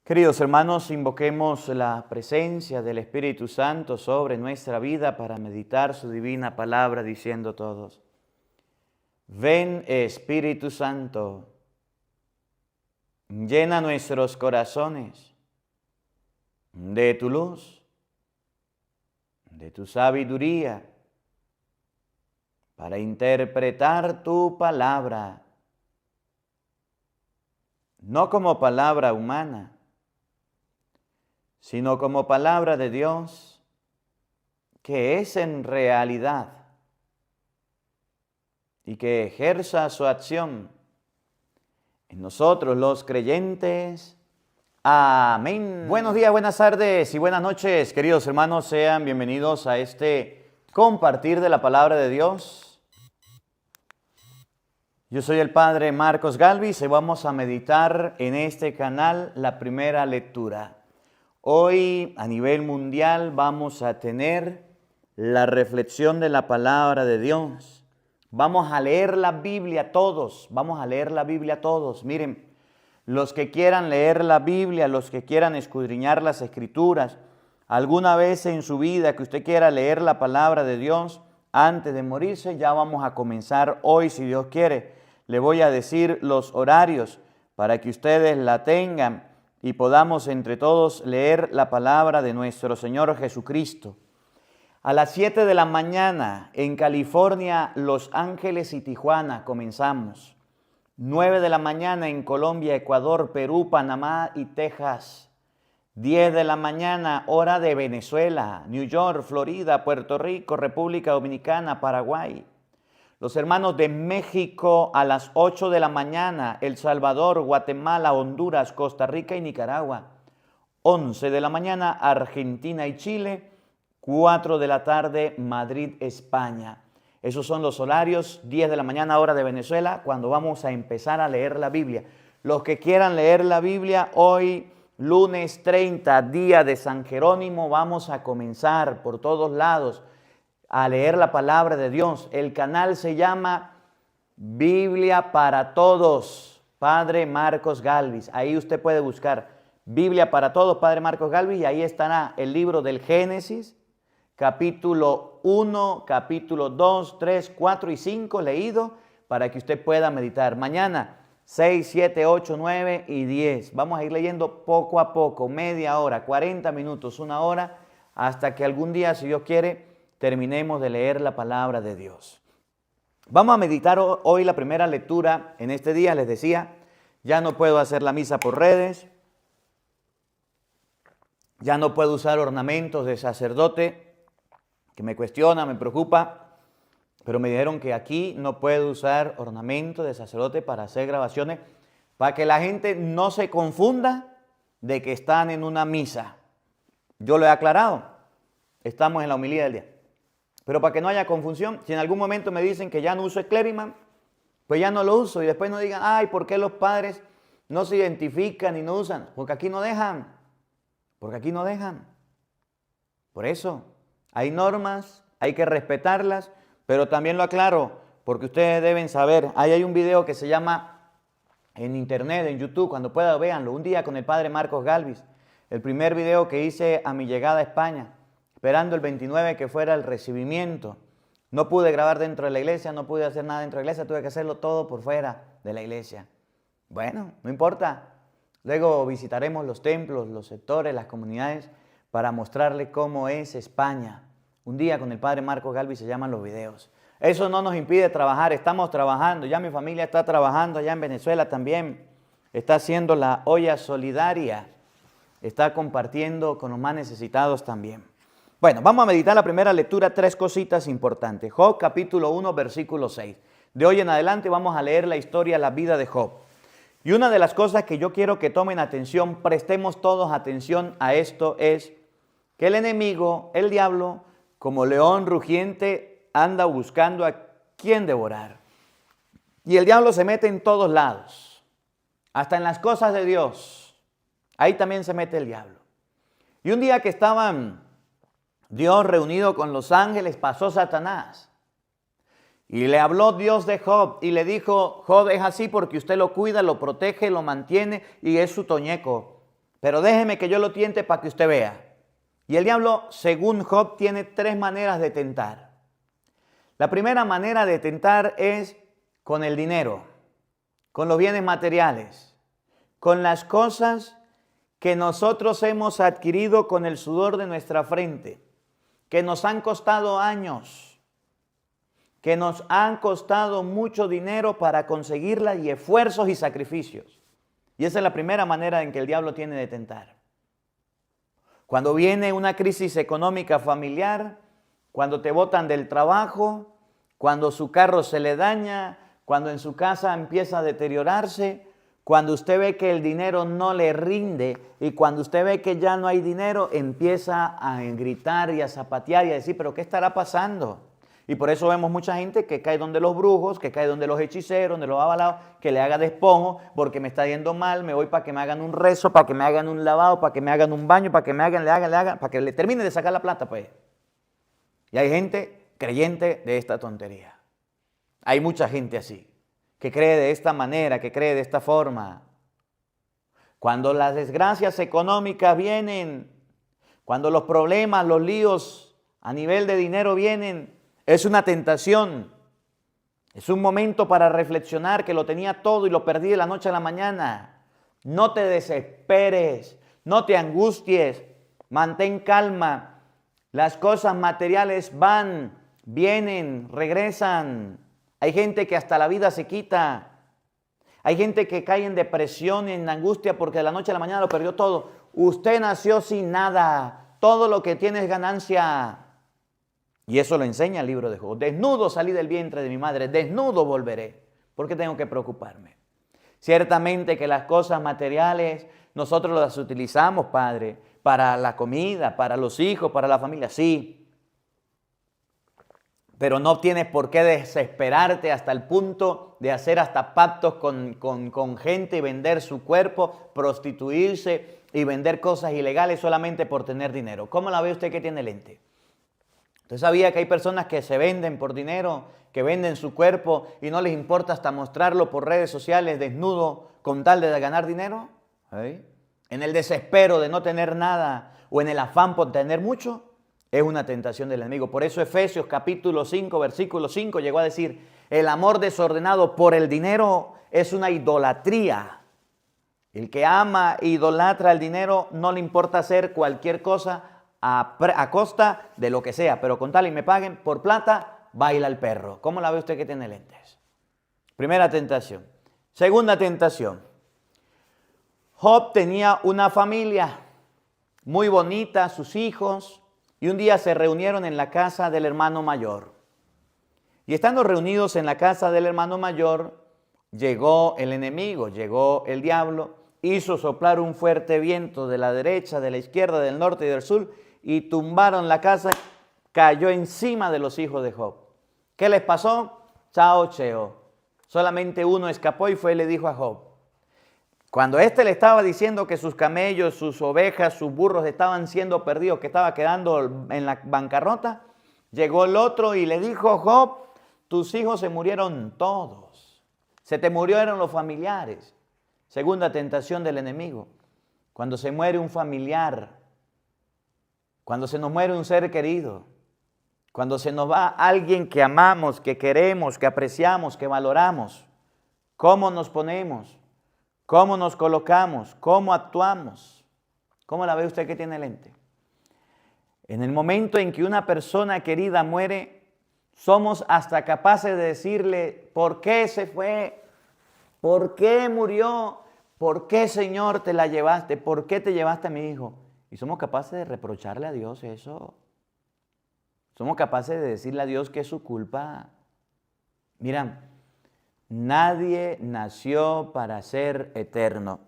Queridos hermanos, invoquemos la presencia del Espíritu Santo sobre nuestra vida para meditar su divina palabra, diciendo todos: ven, Espíritu Santo, llena nuestros corazones de tu luz, de tu sabiduría, para interpretar tu palabra, no como palabra humana, sino como palabra de Dios, que es en realidad, y que ejerza su acción en nosotros los creyentes. Amén. Buenos días, buenas tardes y buenas noches, queridos hermanos. Sean bienvenidos a este compartir de la palabra de Dios. Yo soy el Padre Marcos Galvis y vamos a meditar en este canal la primera lectura. Hoy a nivel mundial vamos a tener la reflexión de la palabra de Dios. Vamos a leer la Biblia todos, Miren, los que quieran leer la Biblia, los que quieran escudriñar las Escrituras, alguna vez en su vida que usted quiera leer la palabra de Dios antes de morirse, ya vamos a comenzar hoy, si Dios quiere. Le voy a decir los horarios para que ustedes la tengan y podamos entre todos leer la palabra de nuestro Señor Jesucristo. A las 7 de la mañana en California, Los Ángeles y Tijuana comenzamos. 9 de la mañana en Colombia, Ecuador, Perú, Panamá y Texas. 10 de la mañana, hora de Venezuela, New York, Florida, Puerto Rico, República Dominicana, Paraguay. Los hermanos de México a las 8 de la mañana, El Salvador, Guatemala, Honduras, Costa Rica y Nicaragua. 11 de la mañana, Argentina y Chile. 4 de la tarde, Madrid, España. Esos son los horarios. 10 de la mañana, hora de Venezuela, cuando vamos a empezar a leer la Biblia. Los que quieran leer la Biblia, hoy, lunes 30, día de San Jerónimo, vamos a comenzar por todos lados a leer la palabra de Dios. El canal se llama Biblia para Todos, Padre Marcos Galvis. Ahí usted puede buscar Biblia para Todos, Padre Marcos Galvis, y ahí estará el libro del Génesis, capítulo 1, capítulo 2, 3, 4 y 5 leído para que usted pueda meditar. Mañana 6, 7, 8, 9 y 10. Vamos a ir leyendo poco a poco, media hora, 40 minutos, una hora, hasta que algún día, si Dios quiere, terminemos de leer la palabra de Dios. Vamos a meditar hoy la primera lectura. En este día les decía, ya no puedo hacer la misa por redes, ya no puedo usar ornamentos de sacerdote, que me cuestiona, me preocupa, pero me dijeron que aquí no puedo usar ornamentos de sacerdote para hacer grabaciones, para que la gente no se confunda de que están en una misa. Yo lo he aclarado, estamos en la homilía del día. Pero para que no haya confusión, si en algún momento me dicen que ya no uso el clériman, pues ya no lo uso y después no digan, ay, ¿por qué los padres no se identifican y no usan? Porque aquí no dejan, Por eso, hay normas, hay que respetarlas, pero también lo aclaro, porque ustedes deben saber, ahí hay un video que se llama en internet, en YouTube, cuando puedan véanlo, un día con el Padre Marcos Galvis, el primer video que hice a mi llegada a España, esperando el 29 que fuera el recibimiento. No pude grabar dentro de la iglesia, no pude hacer nada dentro de la iglesia, tuve que hacerlo todo por fuera de la iglesia. Bueno, no importa. Luego visitaremos los templos, los sectores, las comunidades, para mostrarle cómo es España. Un día con el Padre Marcos Galvis se llaman los videos. Eso no nos impide trabajar, estamos trabajando. Ya mi familia está trabajando allá en Venezuela también. Está haciendo la olla solidaria. Está compartiendo con los más necesitados también. Bueno, vamos a meditar la primera lectura, 3 cositas importantes. Job, capítulo 1, versículo 6. De hoy en adelante vamos a leer la historia, la vida de Job. Y una de las cosas que yo quiero que tomen atención, prestemos todos atención a esto, es que el enemigo, el diablo, como león rugiente, anda buscando a quién devorar. Y el diablo se mete en todos lados, hasta en las cosas de Dios. Ahí también se mete el diablo. Y un día que estaban Dios reunido con los ángeles, pasó Satanás y le habló Dios de Job y le dijo: Job es así porque usted lo cuida, lo protege, lo mantiene y es su toñeco. pero déjeme que yo lo tiente para que usted vea. Y el diablo, según Job, tiene tres maneras de tentar. La primera manera de tentar es con el dinero, con los bienes materiales, con las cosas que nosotros hemos adquirido con el sudor de nuestra frente, que nos han costado años, que nos han costado mucho dinero para conseguirlas y esfuerzos y sacrificios. Y esa es la primera manera en que el diablo tiene de tentar. Cuando viene una crisis económica familiar, cuando te botan del trabajo, cuando su carro se le daña, cuando en su casa empieza a deteriorarse, cuando usted ve que el dinero no le rinde y cuando usted ve que ya no hay dinero, empieza a gritar y a zapatear y a decir, ¿pero qué estará pasando? Y por eso vemos mucha gente que cae donde los brujos, que cae donde los hechiceros, donde los avalados, que le haga despojo porque me está yendo mal, me voy para que me hagan un rezo, para que me hagan un lavado, para que me hagan un baño, para que me hagan, le hagan, para que le termine de sacar la plata, pues. Y hay gente creyente de esta tontería. Hay mucha gente así, que cree de esta manera, que cree de esta forma. Cuando las desgracias económicas vienen, cuando los problemas, los líos a nivel de dinero vienen, es una tentación. Es un momento para reflexionar que lo tenía todo y lo perdí de la noche a la mañana. No te desesperes, no te angusties, mantén calma. Las cosas materiales van, vienen, regresan. Hay gente que hasta la vida se quita. Hay gente que cae en depresión y en angustia porque de la noche a la mañana lo perdió todo. Usted nació sin nada. Todo lo que tiene es ganancia. Y eso lo enseña el libro de Job. Desnudo salí del vientre de mi madre, desnudo volveré. ¿Por qué tengo que preocuparme? Ciertamente que las cosas materiales nosotros las utilizamos, Padre, para la comida, para los hijos, para la familia, sí. Pero no tienes por qué desesperarte hasta el punto de hacer hasta pactos con gente y vender su cuerpo, prostituirse y vender cosas ilegales solamente por tener dinero. ¿Cómo la ve usted que tiene lente? ¿Usted sabía que hay personas que se venden por dinero, que venden su cuerpo y no les importa hasta mostrarlo por redes sociales desnudo con tal de ganar dinero? ¿Sí? En el desespero de no tener nada o en el afán por tener mucho. Es una tentación del enemigo. Por eso Efesios capítulo 5, versículo 5 llegó a decir, el amor desordenado por el dinero es una idolatría. El que ama e idolatra el dinero no le importa hacer cualquier cosa a costa de lo que sea, pero con tal y me paguen por plata, baila el perro. ¿Cómo la ve usted que tiene lentes? Primera tentación. Segunda tentación. Job tenía una familia muy bonita, sus hijos. Y un día se reunieron en la casa del hermano mayor. Y estando reunidos en la casa del hermano mayor, llegó el enemigo, llegó el diablo, hizo soplar un fuerte viento de la derecha, de la izquierda, del norte y del sur, y tumbaron la casa, cayó encima de los hijos de Job. ¿Qué les pasó? Chao, cheo. Solamente uno escapó y fue y le dijo a Job. Cuando éste le estaba diciendo que sus camellos, sus ovejas, sus burros estaban siendo perdidos, que estaba quedando en la bancarrota, llegó el otro y le dijo, Job, tus hijos se murieron todos. Se te murieron los familiares. Segunda tentación del enemigo. Cuando se muere un familiar, cuando se nos muere un ser querido, cuando se nos va alguien que amamos, que queremos, que apreciamos, que valoramos, ¿cómo nos ponemos? ¿Cómo nos colocamos? ¿Cómo actuamos? ¿Cómo la ve usted que tiene lente? En el momento en que una persona querida muere, somos hasta capaces de decirle, ¿por qué se fue? ¿Por qué murió? ¿Por qué, Señor, te la llevaste? ¿Por qué te llevaste a mi hijo? Y somos capaces de reprocharle a Dios eso. Somos capaces de decirle a Dios que es su culpa. Mira, nadie nació para ser eterno.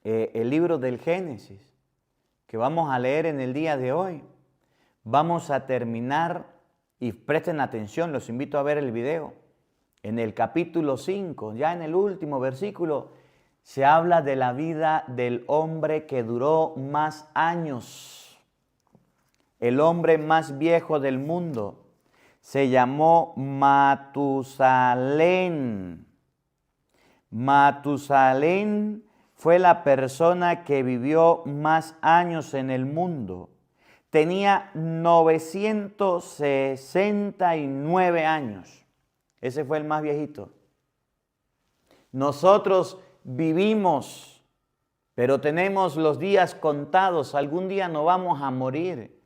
El libro del Génesis, que vamos a leer en el día de hoy, vamos a terminar, y presten atención, los invito a ver el video. En el capítulo 5, ya en el último versículo, se habla de la vida del hombre que duró más años. El hombre más viejo del mundo se llamó Matusalén. Matusalén fue la persona que vivió más años en el mundo. Tenía 969 años. Ese fue el más viejito. Nosotros vivimos, pero tenemos los días contados. Algún día nos vamos a morir.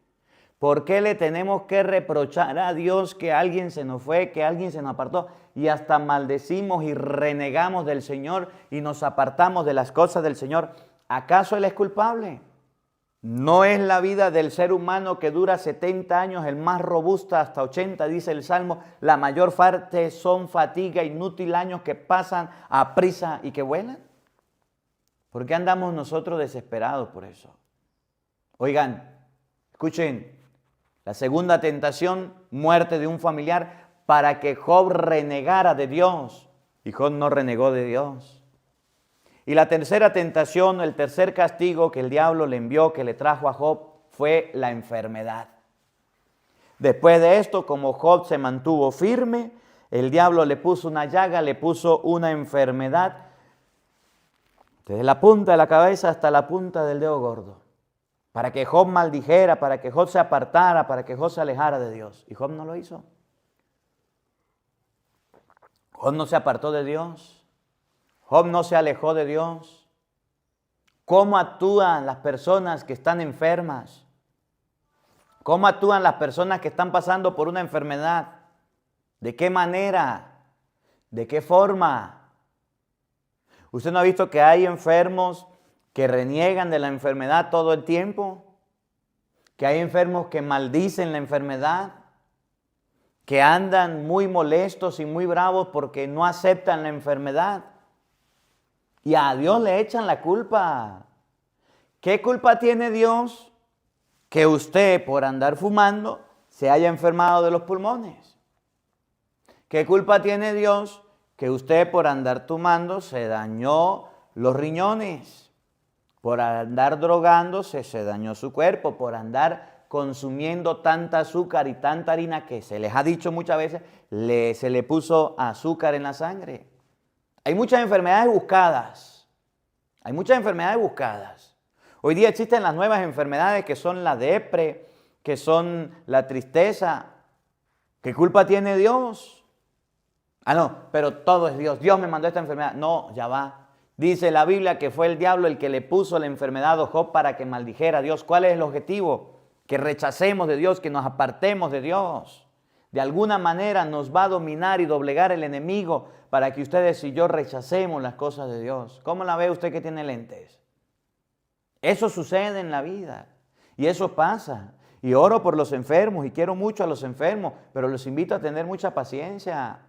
¿Por qué le tenemos que reprochar a Dios que alguien se nos fue, que alguien se nos apartó? Y hasta maldecimos y renegamos del Señor y nos apartamos de las cosas del Señor. ¿Acaso Él es culpable? No es la vida del ser humano que dura 70 años, el más robusto hasta 80, dice el Salmo. La mayor parte son fatiga, inútil, años que pasan a prisa y que vuelan. ¿Por qué andamos nosotros desesperados por eso? Oigan, escuchen, la segunda tentación, muerte de un familiar, para que Job renegara de Dios. Y Job no renegó de Dios. Y la tercera tentación, el tercer castigo que el diablo le envió, que le trajo a Job, fue la enfermedad. Después de esto, como Job se mantuvo firme, el diablo le puso una llaga, le puso una enfermedad, desde la punta de la cabeza hasta la punta del dedo gordo, para que Job maldijera, para que Job se apartara, para que Job se alejara de Dios. Y Job no lo hizo. Job no se apartó de Dios. Job no se alejó de Dios. ¿Cómo actúan las personas que están enfermas? ¿Cómo actúan las personas que están pasando por una enfermedad? ¿De qué manera? ¿De qué forma? ¿Usted no ha visto que hay enfermos que reniegan de la enfermedad todo el tiempo? ¿Que hay enfermos que maldicen la enfermedad? ¿Que andan muy molestos y muy bravos porque no aceptan la enfermedad? Y a Dios le echan la culpa. ¿Qué culpa tiene Dios que usted por andar fumando se haya enfermado de los pulmones? ¿Qué culpa tiene Dios que usted por andar tomando se dañó los riñones? Por andar drogándose se dañó su cuerpo, por andar consumiendo tanta azúcar y tanta harina que se les ha dicho muchas veces, se le puso azúcar en la sangre. Hay muchas enfermedades buscadas. Hay muchas enfermedades buscadas. Hoy día existen las nuevas enfermedades que son la depre, que son la tristeza. ¿Qué culpa tiene Dios? Ah, no, pero todo es Dios. Dios me mandó esta enfermedad. No, ya va. Dice la Biblia que fue el diablo el que le puso la enfermedad a Job para que maldijera a Dios. ¿Cuál es el objetivo? Que rechacemos de Dios, que nos apartemos de Dios. De alguna manera nos va a dominar y doblegar el enemigo para que ustedes y yo rechacemos las cosas de Dios. ¿Cómo la ve usted que tiene lentes? Eso sucede en la vida y eso pasa. Y oro por los enfermos y quiero mucho a los enfermos, pero los invito a tener mucha paciencia.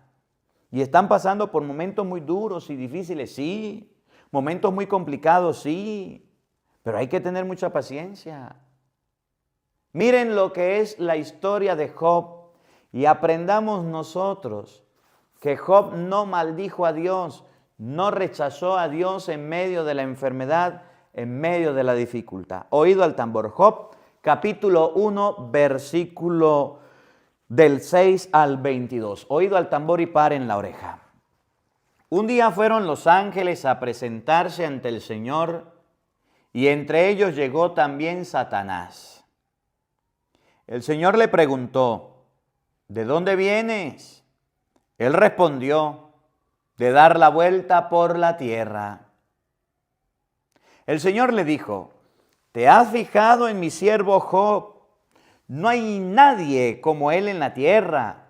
Y están pasando por momentos muy duros y difíciles, sí. Momentos muy complicados, sí. Pero hay que tener mucha paciencia. Miren lo que es la historia de Job. Y aprendamos nosotros que Job no maldijo a Dios, no rechazó a Dios en medio de la enfermedad, en medio de la dificultad. Oído al tambor. Job, capítulo 1, versículo del 6 al 22. Oído al tambor y paren la oreja. Un día fueron los ángeles a presentarse ante el Señor y entre ellos llegó también Satanás. El Señor le preguntó: ¿de dónde vienes? Él respondió: de dar la vuelta por la tierra. El Señor le dijo: ¿te has fijado en mi siervo Job? No hay nadie como él en la tierra.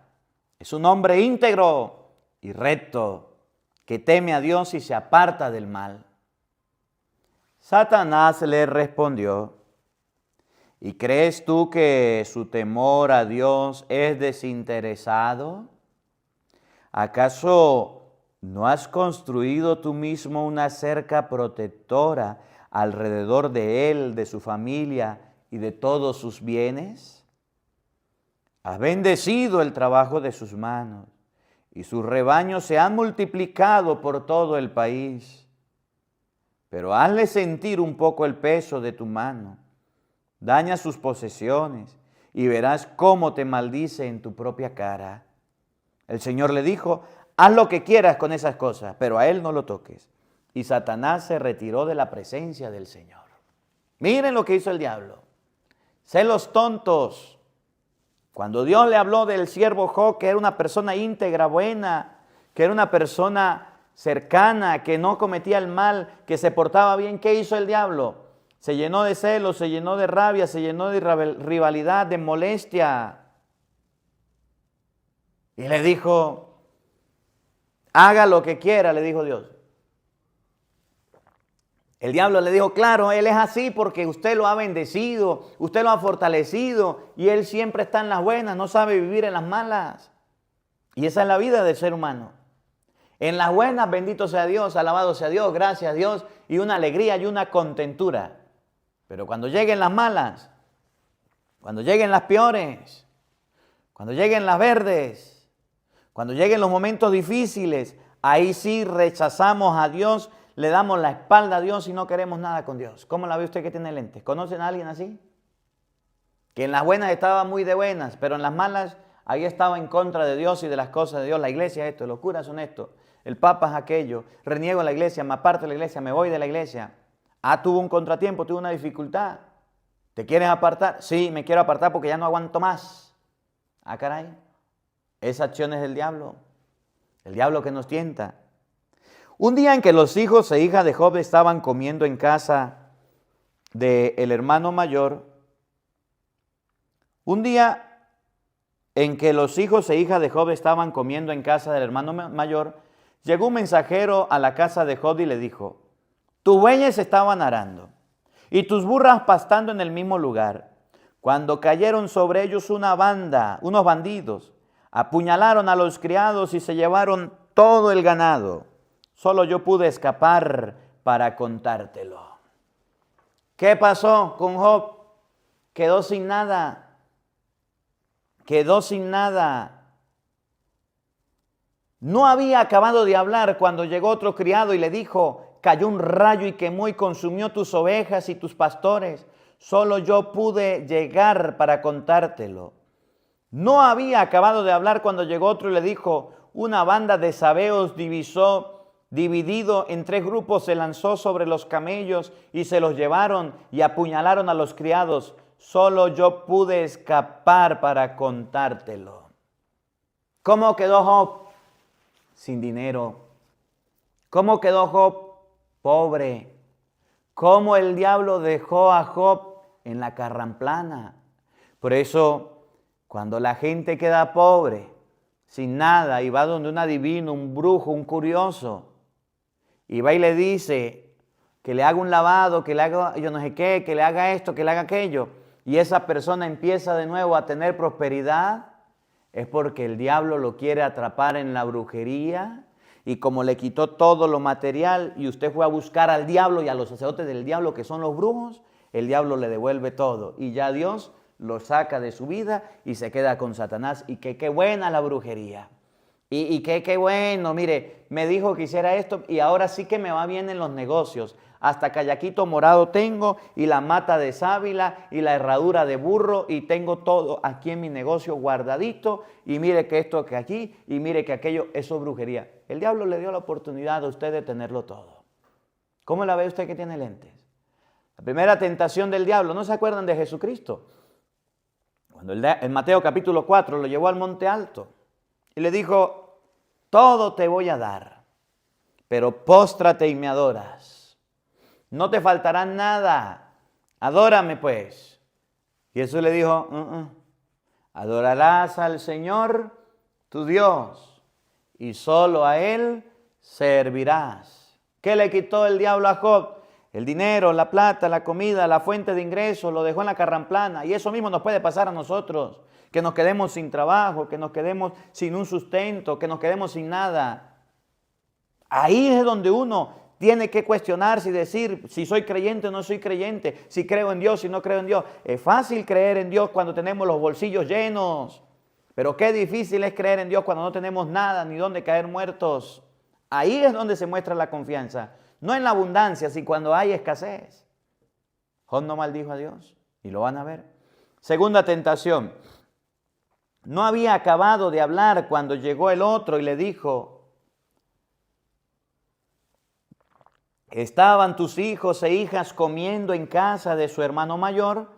Es un hombre íntegro y recto, que teme a Dios y se aparta del mal. Satanás le respondió: ¿y crees tú que su temor a Dios es desinteresado? ¿Acaso no has construido tú mismo una cerca protectora alrededor de él, de su familia y de todos sus bienes? Has bendecido el trabajo de sus manos y sus rebaños se han multiplicado por todo el país. Pero hazle sentir un poco el peso de tu mano. Daña sus posesiones y verás cómo te maldice en tu propia cara. El Señor le dijo: haz lo que quieras con esas cosas, pero a él no lo toques. y Satanás se retiró de la presencia del Señor. Miren lo que hizo el diablo. Sé los tontos. Cuando Dios le habló del siervo Job, que era una persona íntegra, buena, que era una persona cercana, que no cometía el mal, que se portaba bien, ¿qué hizo el diablo? Se llenó de celos, se llenó de rabia, se llenó de rivalidad, de molestia. Y le dijo, haga lo que quiera, le dijo Dios. El diablo le dijo, claro, él es así porque usted lo ha bendecido, usted lo ha fortalecido y él siempre está en las buenas, no sabe vivir en las malas. Y esa es la vida del ser humano. En las buenas, bendito sea Dios, alabado sea Dios, gracias a Dios, y una alegría y una contentura. Pero cuando lleguen las malas, cuando lleguen las peores, cuando lleguen las verdes, cuando lleguen los momentos difíciles, ahí sí rechazamos a Dios, le damos la espalda a Dios y no queremos nada con Dios. ¿Cómo la ve usted que tiene lentes? ¿Conocen a alguien así? Que en las buenas estaba muy de buenas, pero en las malas ahí estaba en contra de Dios y de las cosas de Dios. La iglesia es esto, los curas son esto, el papa es aquello, reniego la iglesia, me aparto de la iglesia, me voy de la iglesia. Tuvo un contratiempo, tuvo una dificultad. ¿Te quieres apartar? Sí, me quiero apartar porque ya no aguanto más. Caray, esa acción es del diablo. El diablo que nos tienta. Un día en que los hijos e hijas de Job estaban comiendo en casa del hermano mayor, un día en que los hijos e hijas de Job estaban comiendo en casa del hermano mayor, llegó un mensajero a la casa de Job y le dijo, tus bueyes estaban arando y tus burras pastando en el mismo lugar, cuando cayeron sobre ellos una banda, unos bandidos, apuñalaron a los criados y se llevaron todo el ganado. Solo yo pude escapar para contártelo. ¿Qué pasó con Job? Quedó sin nada. Quedó sin nada. No había acabado de hablar cuando llegó otro criado y le dijo, cayó un rayo y quemó y consumió tus ovejas y tus pastores. Solo yo pude llegar para contártelo. No había acabado de hablar cuando llegó otro y le dijo, una banda de sabeos dividido en 3 grupos, se lanzó sobre los camellos y se los llevaron y apuñalaron a los criados. Solo yo pude escapar para contártelo. ¿Cómo quedó Job? Sin dinero. ¿Cómo quedó Job? Pobre. ¿Cómo el diablo dejó a Job en la carramplana? Por eso, cuando la gente queda pobre, sin nada, y va donde un adivino, un brujo, un curioso, y va y le dice que le haga un lavado, que le haga yo no sé qué, que le haga esto, que le haga aquello, y esa persona empieza de nuevo a tener prosperidad, es porque el diablo lo quiere atrapar en la brujería, y como le quitó todo lo material, y usted fue a buscar al diablo y a los sacerdotes del diablo, que son los brujos, el diablo le devuelve todo, y ya Dios lo saca de su vida y se queda con Satanás, y que qué buena la brujería. Y qué bueno, mire, me dijo que hiciera esto y ahora sí que me va bien en los negocios. Hasta callaquito morado tengo y la mata de sábila y la herradura de burro y tengo todo aquí en mi negocio guardadito y mire que esto que aquí y mire que aquello, eso es brujería. El diablo le dio la oportunidad a usted de tenerlo todo. ¿Cómo la ve usted que tiene lentes? La primera tentación del diablo, ¿no se acuerdan de Jesucristo? Cuando en Mateo capítulo 4 lo llevó al monte alto y le dijo, todo te voy a dar, pero póstrate y me adoras. No te faltará nada, adórame pues. Y Jesús le dijo, adorarás al Señor tu Dios y solo a Él servirás. ¿Qué le quitó el diablo a Job? El dinero, la plata, la comida, la fuente de ingresos, lo dejó en la carramplana. Y eso mismo nos puede pasar a nosotros. Que nos quedemos sin trabajo, que nos quedemos sin un sustento, que nos quedemos sin nada. Ahí es donde uno tiene que cuestionarse y decir si soy creyente o no soy creyente, si creo en Dios, si no creo en Dios. Es fácil creer en Dios cuando tenemos los bolsillos llenos. Pero qué difícil es creer en Dios cuando no tenemos nada ni dónde caer muertos. Ahí es donde se muestra la confianza. No en la abundancia, sino cuando hay escasez. Job no maldijo a Dios y lo van a ver. Segunda tentación. No había acabado de hablar cuando llegó el otro y le dijo, estaban tus hijos e hijas comiendo en casa de su hermano mayor,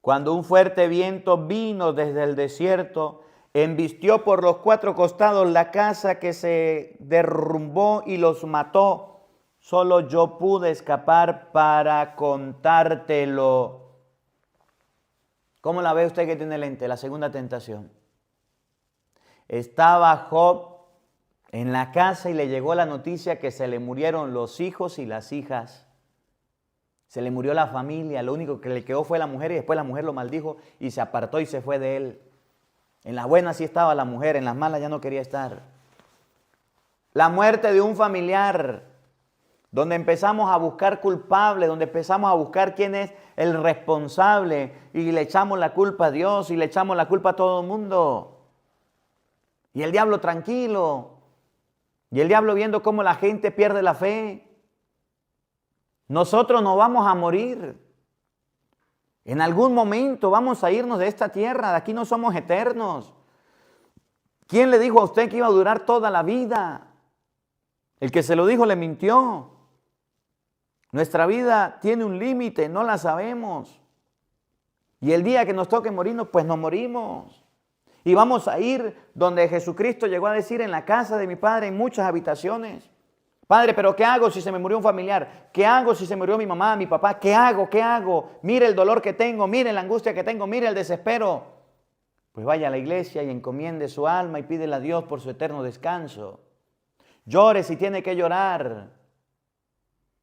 cuando un fuerte viento vino desde el desierto, embistió por los cuatro costados la casa, que se derrumbó y los mató. Solo yo pude escapar para contártelo. ¿Cómo la ve usted que tiene lente? La segunda tentación. Estaba Job en la casa y le llegó la noticia que se le murieron los hijos y las hijas. Se le murió la familia, lo único que le quedó fue la mujer, y después la mujer lo maldijo y se apartó y se fue de él. En las buenas sí estaba la mujer, en las malas ya no quería estar. La muerte de un familiar, donde empezamos a buscar culpables, donde empezamos a buscar quién es el responsable y le echamos la culpa a Dios y le echamos la culpa a todo el mundo. Y el diablo tranquilo, y el diablo viendo cómo la gente pierde la fe. Nosotros no vamos a morir. En algún momento vamos a irnos de esta tierra, de aquí no somos eternos. ¿Quién le dijo a usted que iba a durar toda la vida? El que se lo dijo le mintió. Nuestra vida tiene un límite, no la sabemos. Y el día que nos toque morirnos, pues nos morimos. Y vamos a ir donde Jesucristo llegó a decir: en la casa de mi Padre hay muchas habitaciones. Padre, pero ¿qué hago si se me murió un familiar? ¿Qué hago si se murió mi mamá, mi papá? ¿Qué hago? ¿Qué hago? Mire el dolor que tengo, mire la angustia que tengo, mire el desespero. Pues vaya a la iglesia y encomiende su alma y pídele a Dios por su eterno descanso. Llore si tiene que llorar,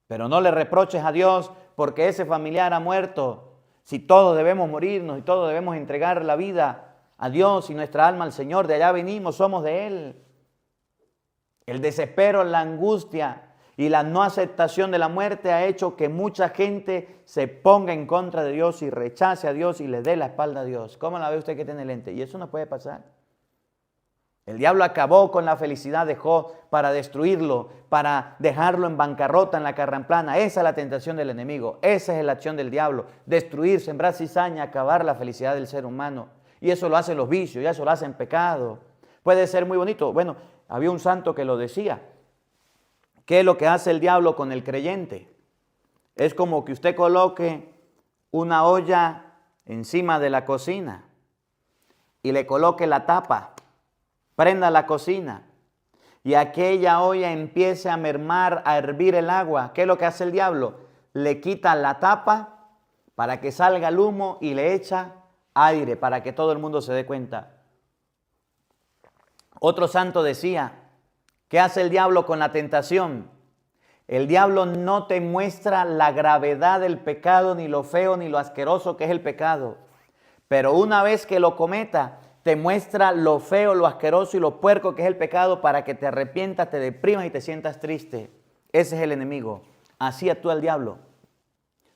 pero no le reproches a Dios porque ese familiar ha muerto. Si todos debemos morirnos y todos debemos entregar la vida a Dios y nuestra alma al Señor, de allá venimos, somos de Él. El desespero, la angustia y la no aceptación de la muerte ha hecho que mucha gente se ponga en contra de Dios y rechace a Dios y le dé la espalda a Dios. ¿Cómo la ve usted que tiene lente? Y eso no puede pasar. El diablo acabó con la felicidad de Job para destruirlo, para dejarlo en bancarrota, en la carramplana. Esa es la tentación del enemigo, esa es la acción del diablo. Destruir, sembrar cizaña, acabar la felicidad del ser humano. Y eso lo hacen los vicios, y eso lo hacen pecado. Puede ser muy bonito. Bueno, había un santo que lo decía. ¿Qué es lo que hace el diablo con el creyente? Es como que usted coloque una olla encima de la cocina y le coloque la tapa, prenda la cocina y aquella olla empiece a mermar, a hervir el agua. ¿Qué es lo que hace el diablo? Le quita la tapa para que salga el humo y le echa aire para que todo el mundo se dé cuenta. Otro santo decía: ¿qué hace el diablo con la tentación? El diablo no te muestra la gravedad del pecado, ni lo feo, ni lo asqueroso que es el pecado. Pero una vez que lo cometa, te muestra lo feo, lo asqueroso y lo puerco que es el pecado para que te arrepientas, te deprimas y te sientas triste. Ese es el enemigo. Así actúa el diablo.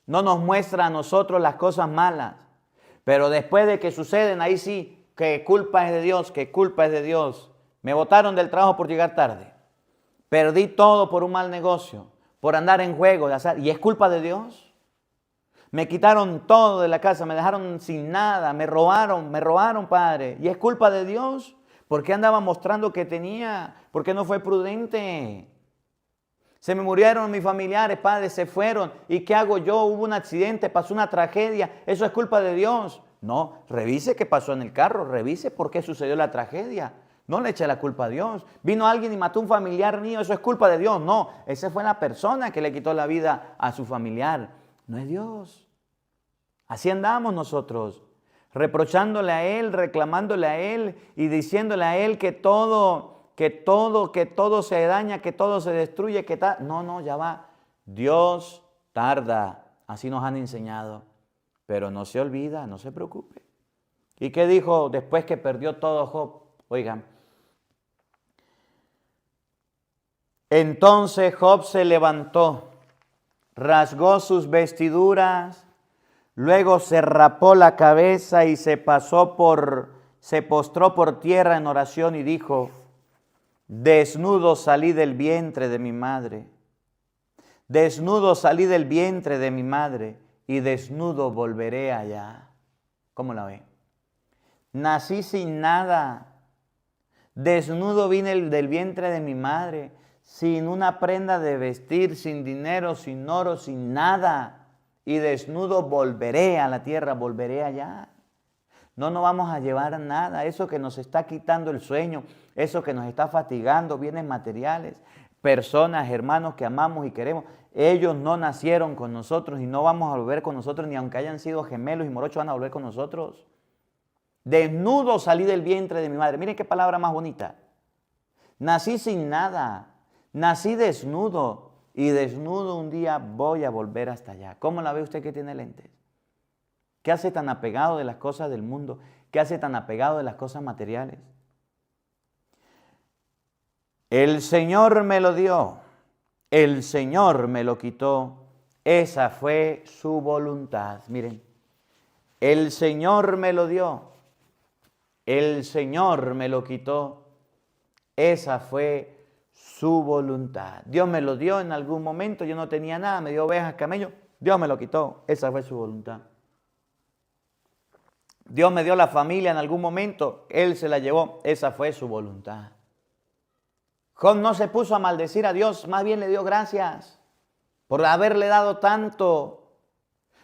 No nos muestra a nosotros las cosas malas, pero después de que suceden, ahí sí, que culpa es de Dios, que culpa es de Dios. Me botaron del trabajo por llegar tarde. Perdí todo por un mal negocio, por andar en juego de azar. ¿Y es culpa de Dios? Me quitaron todo de la casa, me dejaron sin nada, me robaron, Padre. ¿Y es culpa de Dios? ¿Por qué andaba mostrando que tenía? ¿Por qué no fue prudente? Se me murieron mis familiares, Padre, se fueron. ¿Y qué hago yo? Hubo un accidente, pasó una tragedia. ¿Eso es culpa de Dios? No, revise qué pasó en el carro, revise por qué sucedió la tragedia. No le eche la culpa a Dios. Vino alguien y mató a un familiar mío, eso es culpa de Dios. No, esa fue la persona que le quitó la vida a su familiar. No es Dios. Así andamos nosotros, reprochándole a Él, reclamándole a Él y diciéndole a Él que todo se daña, que todo se destruye, que tal. No, ya va. Dios tarda, así nos han enseñado, pero no se olvida, no se preocupe. ¿Y qué dijo después que perdió todo Job? Oigan, entonces Job se levantó, rasgó sus vestiduras, luego se rapó la cabeza y se postró por tierra en oración y dijo: desnudo salí del vientre de mi madre, desnudo salí del vientre de mi madre y desnudo volveré allá. ¿Cómo la ve? Nací sin nada, desnudo vine del vientre de mi madre. sin una prenda de vestir, sin dinero, sin oro, sin nada. Y desnudo volveré a la tierra, volveré allá. No nos vamos a llevar nada. Eso que nos está quitando el sueño, eso que nos está fatigando, bienes materiales, personas, hermanos que amamos y queremos. Ellos no nacieron con nosotros y no vamos a volver con nosotros, ni aunque hayan sido gemelos y morochos van a volver con nosotros. Desnudo salí del vientre de mi madre. Miren qué palabra más bonita. Nací sin nada, nací desnudo y desnudo un día voy a volver hasta allá. ¿Cómo la ve usted que tiene lentes? ¿Qué hace tan apegado de las cosas del mundo? ¿Qué hace tan apegado de las cosas materiales? El Señor me lo dio, el Señor me lo quitó, esa fue su voluntad. Miren, el Señor me lo dio, el Señor me lo quitó, esa fue su voluntad. Dios me lo dio en algún momento, yo no tenía nada, me dio ovejas, camellos, Dios me lo quitó, esa fue su voluntad. Dios me dio la familia en algún momento, Él se la llevó, esa fue su voluntad. Job no se puso a maldecir a Dios, más bien le dio gracias por haberle dado tanto.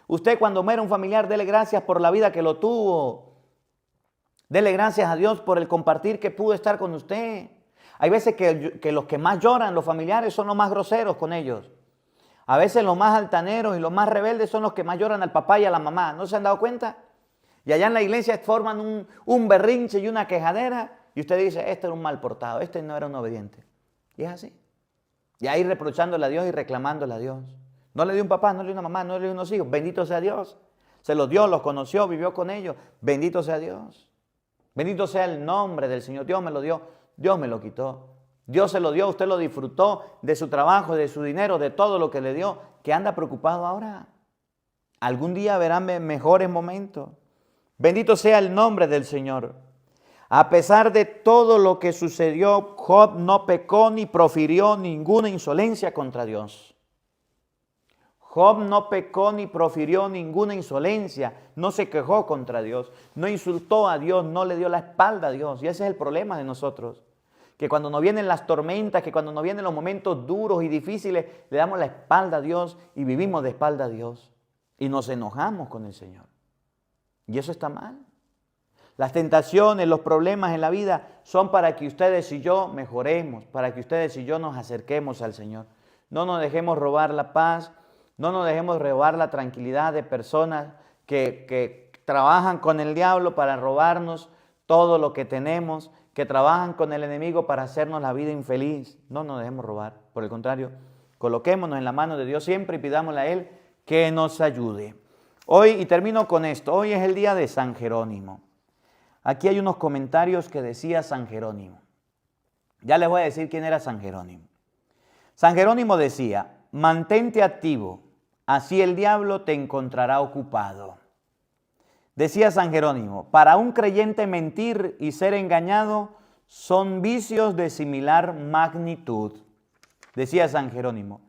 Usted cuando muere un familiar, dele gracias por la vida que lo tuvo. Dele gracias a Dios por el compartir que pudo estar con usted. Hay veces que los que más lloran, los familiares, son los más groseros con ellos. A veces los más altaneros y los más rebeldes son los que más lloran al papá y a la mamá. ¿No se han dado cuenta? Y allá en la iglesia forman un berrinche y una quejadera. Y usted dice, este era un mal portado, este no era un obediente. Y es así. Y ahí reprochándole a Dios y reclamándole a Dios. No le dio un papá, no le dio una mamá, no le dio unos hijos. Bendito sea Dios. Se los dio, los conoció, vivió con ellos. Bendito sea Dios. Bendito sea el nombre del Señor. Dios me lo dio, Dios me lo quitó. Dios se lo dio, usted lo disfrutó de su trabajo, de su dinero, de todo lo que le dio. ¿Qué anda preocupado ahora? Algún día verán mejores momentos. Bendito sea el nombre del Señor. A pesar de todo lo que sucedió, Job no pecó ni profirió ninguna insolencia contra Dios. Job no pecó ni profirió ninguna insolencia, no se quejó contra Dios, no insultó a Dios, no le dio la espalda a Dios. Y ese es el problema de nosotros, que cuando nos vienen las tormentas, que cuando nos vienen los momentos duros y difíciles, le damos la espalda a Dios y vivimos de espalda a Dios. Y nos enojamos con el Señor. Y eso está mal. Las tentaciones, los problemas en la vida son para que ustedes y yo mejoremos, para que ustedes y yo nos acerquemos al Señor. No nos dejemos robar la paz, no nos dejemos robar la tranquilidad de personas que trabajan con el diablo para robarnos todo lo que tenemos, que trabajan con el enemigo para hacernos la vida infeliz. No nos dejemos robar. Por el contrario, coloquémonos en la mano de Dios siempre y pidámosle a Él que nos ayude. Hoy, y termino con esto, hoy es el día de San Jerónimo. Aquí hay unos comentarios que decía San Jerónimo. Ya les voy a decir quién era San Jerónimo. San Jerónimo decía, mantente activo, así el diablo te encontrará ocupado. Decía San Jerónimo, para un creyente mentir y ser engañado son vicios de similar magnitud. Decía San Jerónimo,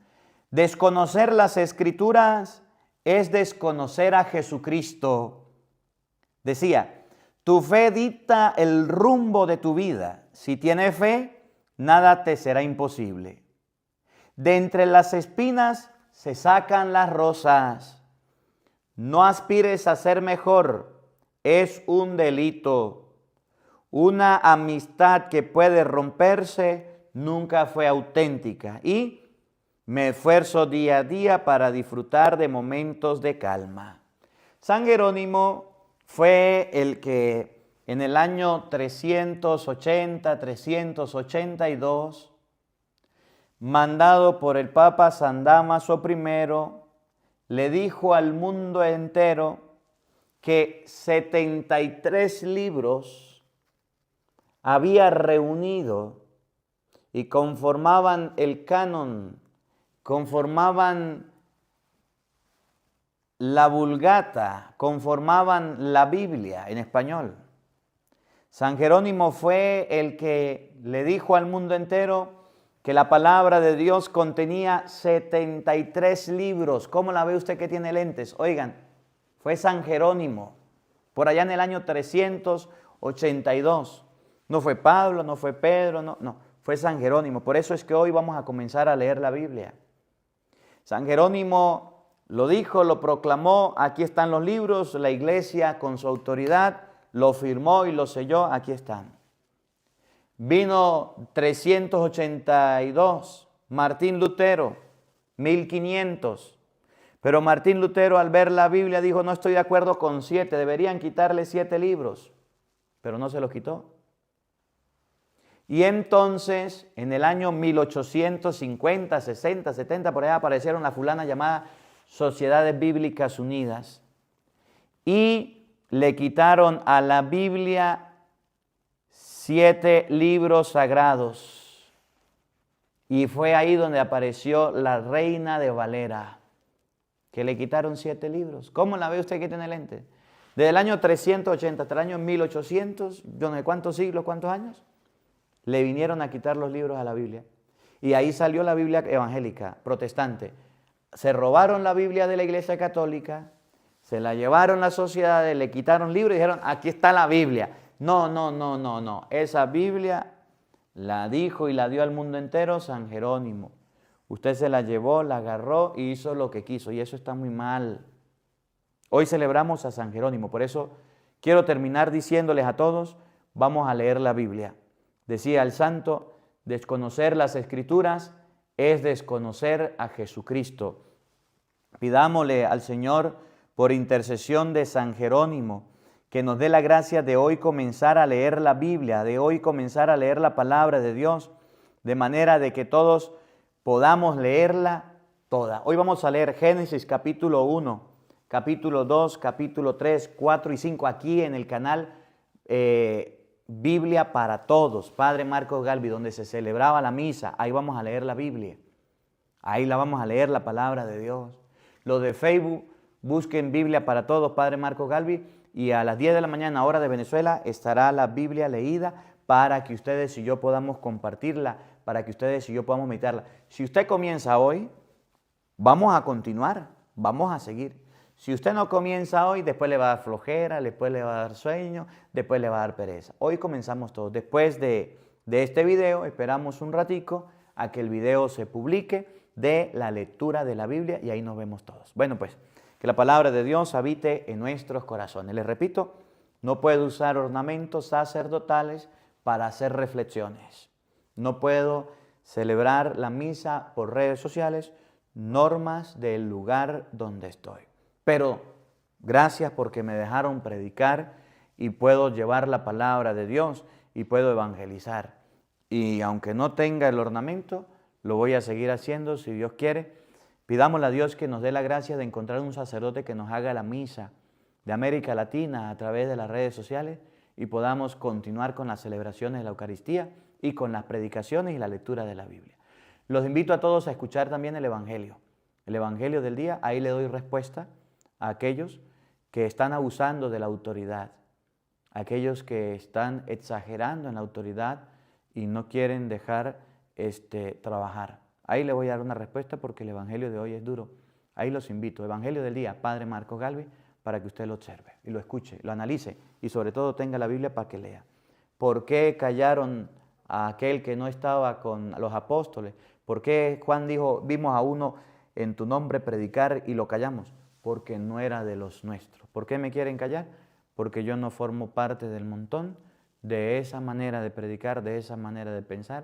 desconocer las Escrituras es desconocer a Jesucristo. Decía, tu fe dicta el rumbo de tu vida. Si tienes fe, nada te será imposible. De entre las espinas se sacan las rosas. No aspires a ser mejor, es un delito. Una amistad que puede romperse nunca fue auténtica y me esfuerzo día a día para disfrutar de momentos de calma. San Jerónimo fue el que en el año 382, mandado por el Papa San Dámaso I, le dijo al mundo entero que 73 libros había reunido y conformaban el canon, conformaban la Vulgata, conformaban la Biblia en español. San Jerónimo fue el que le dijo al mundo entero que la palabra de Dios contenía 73 libros. ¿Cómo la ve usted que tiene lentes? Oigan, fue San Jerónimo, por allá en el año 382. No fue Pablo, no fue Pedro, no. fue San Jerónimo. Por eso es que hoy vamos a comenzar a leer la Biblia. San Jerónimo lo dijo, lo proclamó, aquí están los libros, la iglesia con su autoridad lo firmó y lo selló, aquí están. Vino 382, Martín Lutero, 1500. Pero Martín Lutero al ver la Biblia dijo, no estoy de acuerdo con 7, deberían quitarle 7 libros. Pero no se los quitó. Y entonces, en el año 1850, 60, 70, por allá aparecieron las fulanas llamadas Sociedades Bíblicas Unidas. Y le quitaron a la Biblia 7 libros sagrados. Y fue ahí donde apareció la Reina de Valera, que le quitaron 7 libros. ¿Cómo la ve usted que tiene lente? Desde el año 380 hasta el año 1800, yo no sé cuántos siglos, cuántos años, le vinieron a quitar los libros a la Biblia. Y ahí salió la Biblia evangélica, protestante. Se robaron la Biblia de la Iglesia Católica, se la llevaron las sociedades, le quitaron libros y dijeron, aquí está la Biblia. No. Esa Biblia la dijo y la dio al mundo entero San Jerónimo. Usted se la llevó, la agarró y hizo lo que quiso. Y eso está muy mal. Hoy celebramos a San Jerónimo. Por eso quiero terminar diciéndoles a todos, vamos a leer la Biblia. Decía el santo, desconocer las Escrituras es desconocer a Jesucristo. Pidámosle al Señor, por intercesión de San Jerónimo, que nos dé la gracia de hoy comenzar a leer la Biblia, de hoy comenzar a leer la palabra de Dios, de manera de que todos podamos leerla toda. Hoy vamos a leer Génesis capítulo 1, capítulo 2, capítulo 3, 4 y 5, aquí en el canal Biblia para Todos, Padre Marcos Galvi, donde se celebraba la misa. Ahí vamos a leer la Biblia, ahí la vamos a leer la palabra de Dios. Los de Facebook, busquen Biblia para Todos, Padre Marcos Galvi, y a las 10 de la mañana, hora de Venezuela, estará la Biblia leída para que ustedes y yo podamos compartirla, para que ustedes y yo podamos meditarla. Si usted comienza hoy, vamos a continuar, vamos a seguir. Si usted no comienza hoy, después le va a dar flojera, después le va a dar sueño, después le va a dar pereza. Hoy comenzamos todos. Después de este video, esperamos un ratico a que el video se publique de la lectura de la Biblia y ahí nos vemos todos. Bueno, pues, que la palabra de Dios habite en nuestros corazones. Les repito, no puedo usar ornamentos sacerdotales para hacer reflexiones. No puedo celebrar la misa por redes sociales, normas del lugar donde estoy. Pero gracias porque me dejaron predicar y puedo llevar la palabra de Dios y puedo evangelizar. Y aunque no tenga el ornamento, lo voy a seguir haciendo si Dios quiere. Pidámosle a Dios que nos dé la gracia de encontrar un sacerdote que nos haga la misa de América Latina a través de las redes sociales y podamos continuar con las celebraciones de la Eucaristía y con las predicaciones y la lectura de la Biblia. Los invito a todos a escuchar también el Evangelio del día. Ahí le doy respuesta a aquellos que están abusando de la autoridad, a aquellos que están exagerando en la autoridad y no quieren dejar trabajar. Ahí le voy a dar una respuesta porque el Evangelio de hoy es duro. Ahí los invito. Evangelio del día, Padre Marcos Galvi, para que usted lo observe y lo escuche, lo analice y sobre todo tenga la Biblia para que lea. ¿Por qué callaron a aquel que no estaba con los apóstoles? ¿Por qué Juan dijo, vimos a uno en tu nombre predicar y lo callamos? Porque no era de los nuestros. ¿Por qué me quieren callar? Porque yo no formo parte del montón. De esa manera de predicar, de esa manera de pensar,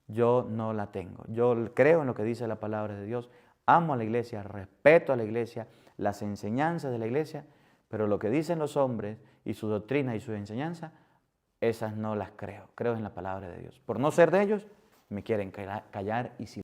yo no la tengo. Yo creo en lo que dice la palabra de Dios, amo a la iglesia, respeto a la iglesia, las enseñanzas de la iglesia, pero lo que dicen los hombres y su doctrina y su enseñanza, esas no las creo. Creo en la palabra de Dios. Por no ser de ellos, me quieren callar y silenciar.